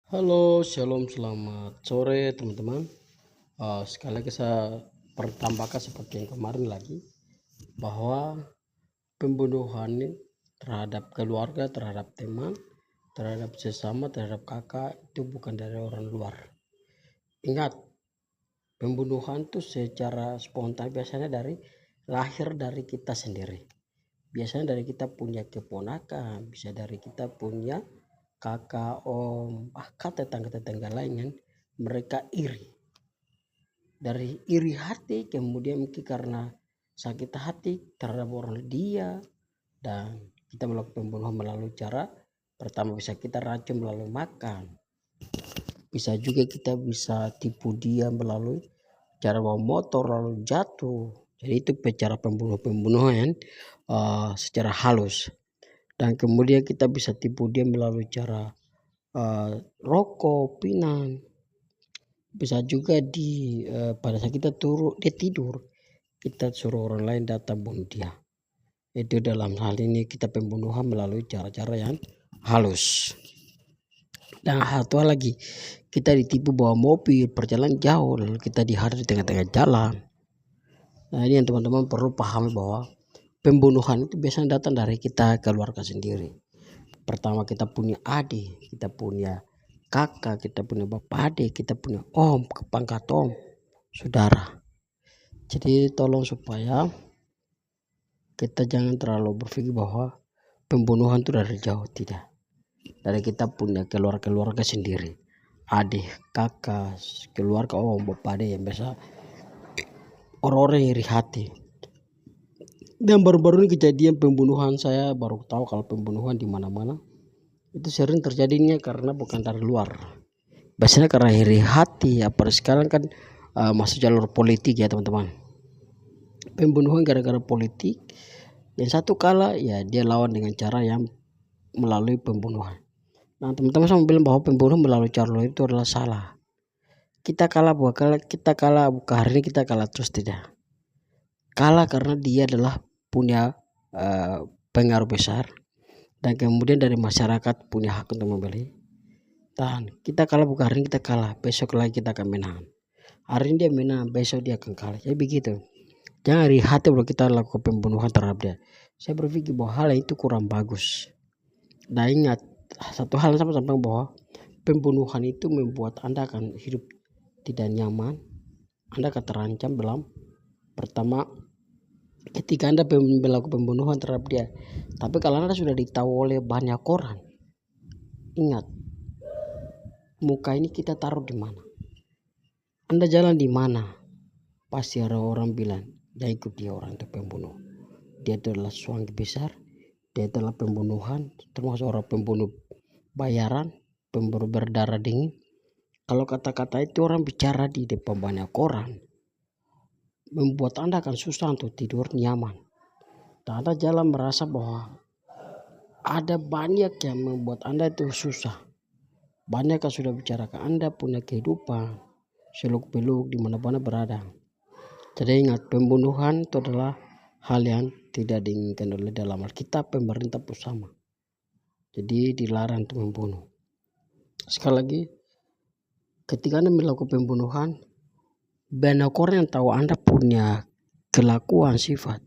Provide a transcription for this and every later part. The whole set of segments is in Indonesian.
Halo, shalom, selamat sore teman-teman. Sekali lagi saya pertambahkan seperti yang kemarin lagi bahwa pembunuhan terhadap keluarga, terhadap teman, terhadap sesama, terhadap kakak itu bukan dari orang luar. Ingat, pembunuhan itu secara spontan biasanya lahir dari kita sendiri. Biasanya dari kita punya keponakan, bisa dari kita punya kakak, om, bahkan tetangga-tetangga lain yang mereka iri. Dari iri hati kemudian mungkin karena sakit hati terhadap orang dia, dan kita melakukan pembunuhan melalui cara pertama bisa kita racun melalui makan, bisa juga kita bisa tipu dia melalui cara bawa motor lalu jatuh. Jadi itu cara pembunuhan secara halus. Dan kemudian kita bisa tipu dia melalui cara rokok, pinang. Bisa juga pada saat dia tidur, kita suruh orang lain datang bunuh dia. Itu dalam hal ini kita pembunuhan melalui cara-cara yang halus. Dan satu hal lagi, kita ditipu bawa mobil perjalanan jauh lalu kita dihadap di tengah-tengah jalan. Nah ini yang teman-teman perlu pahami bahwa pembunuhan itu biasanya datang dari kita keluarga sendiri. Pertama kita punya adik, kita punya kakak, kita punya bapak adik, kita punya om, pangkat om, saudara. Jadi tolong supaya kita jangan terlalu berpikir bahwa pembunuhan itu dari jauh, tidak. Dari kita punya keluarga sendiri, adik, kakak, keluarga om, bapak adik yang biasa orang-orang yang iri hati. Dan baru-baru ini kejadian pembunuhan, saya baru tahu kalau pembunuhan di mana-mana itu sering terjadinya karena bukan dari luar. Biasanya karena iri hati. Apalagi sekarang kan masuk jalur politik ya teman-teman. Pembunuhan gara-gara politik. Yang satu kalah ya dia lawan dengan cara yang melalui pembunuhan. Nah teman-teman saya bilang bahwa pembunuhan melalui cara itu adalah salah. Kita kalah bukan hari ini kita kalah terus, tidak. Kalah karena dia adalah punya pengaruh besar. Dan kemudian dari masyarakat punya hak untuk membeli. Dan kita kalah bukan hari ini kita kalah, besok lagi kita akan menang. Hari ini dia menang, besok dia akan kalah. Jadi begitu. Jangan iri hati kalau kita lakukan pembunuhan terhadap dia. Saya berpikir bahwa hal itu kurang bagus. Dan ingat satu hal yang sama bahwa pembunuhan itu membuat Anda akan hidup tidak nyaman. Anda akan terancam dalam pertama ketika Anda melakukan pembunuhan terhadap dia. Tapi kalau Anda sudah ditahu oleh banyak orang, ingat muka ini kita taruh di mana? Anda jalan di mana? Pasti ada orang bilang, dia ikut dia orang itu pembunuh. Dia adalah suang besar, dia adalah pembunuhan, termasuk orang pembunuh bayaran, pembunuh berdarah dingin. Kalau kata-kata itu orang bicara di depan banyak orang, membuat Anda akan susah untuk tidur nyaman. Dan Anda jalan merasa bahwa ada banyak yang membuat Anda itu susah. Banyak yang sudah bicarakan Anda punya kehidupan, seluk-beluk di mana-mana berada. Jadi ingat, pembunuhan itu adalah hal yang tidak diinginkan oleh dalam Alkitab, pemerintah pun sama. Jadi dilarang untuk membunuh. Sekali lagi, ketika Anda melakukan pembunuhan, banyak orang yang tahu Anda punya kelakuan sifat.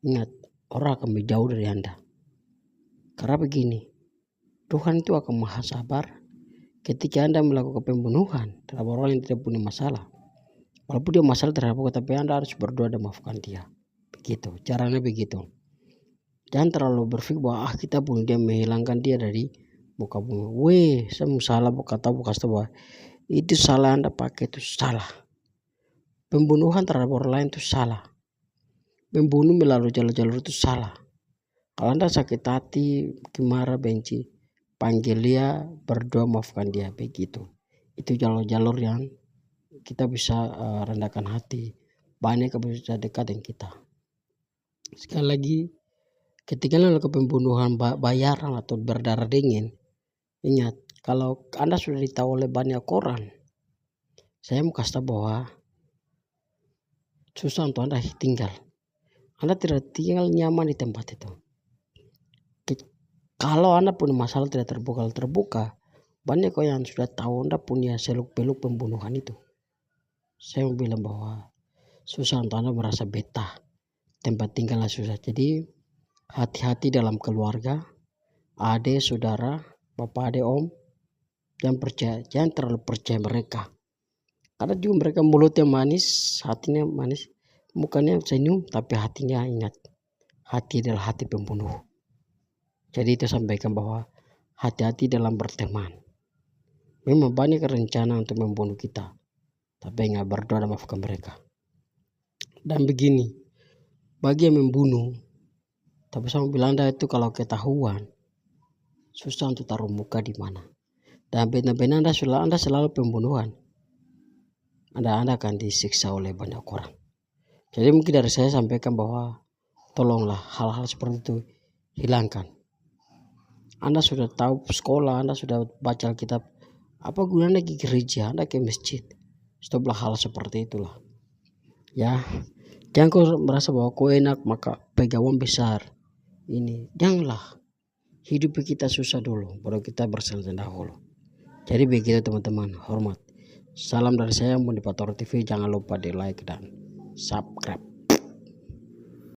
Ingat, orang akan menjauh dari Anda. Karena begini, Tuhan itu akan maha sabar. Ketika Anda melakukan pembunuhan terhadap orang yang tidak punya masalah, walaupun dia masalah terhadap Anda, tapi Anda harus berdoa dan maafkan dia. Begitu, caranya begitu. Jangan terlalu berpikir bahwa kita bunuh dia, menghilangkan dia dari muka bumi. Saya mau salah berkata bahwa itu salah, Anda pakai itu salah. Pembunuhan terhadap orang lain itu salah. Membunuh melalui jalur-jalur itu salah. Kalau Anda sakit hati, marah, benci, panggil dia, berdoa, maafkan dia. Begitu. Itu jalur-jalur yang kita bisa rendahkan hati. Banyak yang bisa dekat dengan kita. Sekali lagi, ketika melakukan pembunuhan bayaran atau berdarah dingin, ingat, kalau Anda sudah ditahu oleh banyak orang, saya mau kasih tahu bahwa susah untuk Anda tinggal. Anda tidak tinggal nyaman di tempat itu. Kalau Anda punya masalah tidak terbuka, Banyak kok yang sudah tahu Anda punya seluk-beluk pembunuhan itu. Saya mau bilang bahwa susah untuk Anda merasa betah, tempat tinggalnya susah. Jadi hati-hati dalam keluarga, adik, saudara, bapak, adik, om. Jangan terlalu percaya mereka. Karena juga mereka mulutnya manis, hatinya manis, mukanya senyum, tapi hatinya ingat. Hati adalah hati pembunuh. Jadi itu sampaikan bahwa hati-hati dalam berteman. Memang banyak rencana untuk membunuh kita, tapi nggak berdoa dan maafkan mereka. Dan begini, bagi yang membunuh, tapi saya bilang Anda itu kalau ketahuan, susah untuk taruh muka di mana. Dan benar-benar Anda selalu pembunuhan. Anda akan disiksa oleh banyak orang. Jadi mungkin dari saya sampaikan bahwa tolonglah hal-hal seperti itu hilangkan. Anda sudah tahu sekolah, Anda sudah baca Alkitab, apa gunanya ke gereja, Anda ke masjid? Stoplah hal seperti itulah. Ya, jangan kau merasa bahwa kau enak maka pegangan besar. Ini, janganlah. Hidup kita susah dulu, baru kita berselesai dahulu. Jadi begitu teman-teman, hormat. Salam dari saya, Motivator TV. Jangan lupa di like dan subscribe.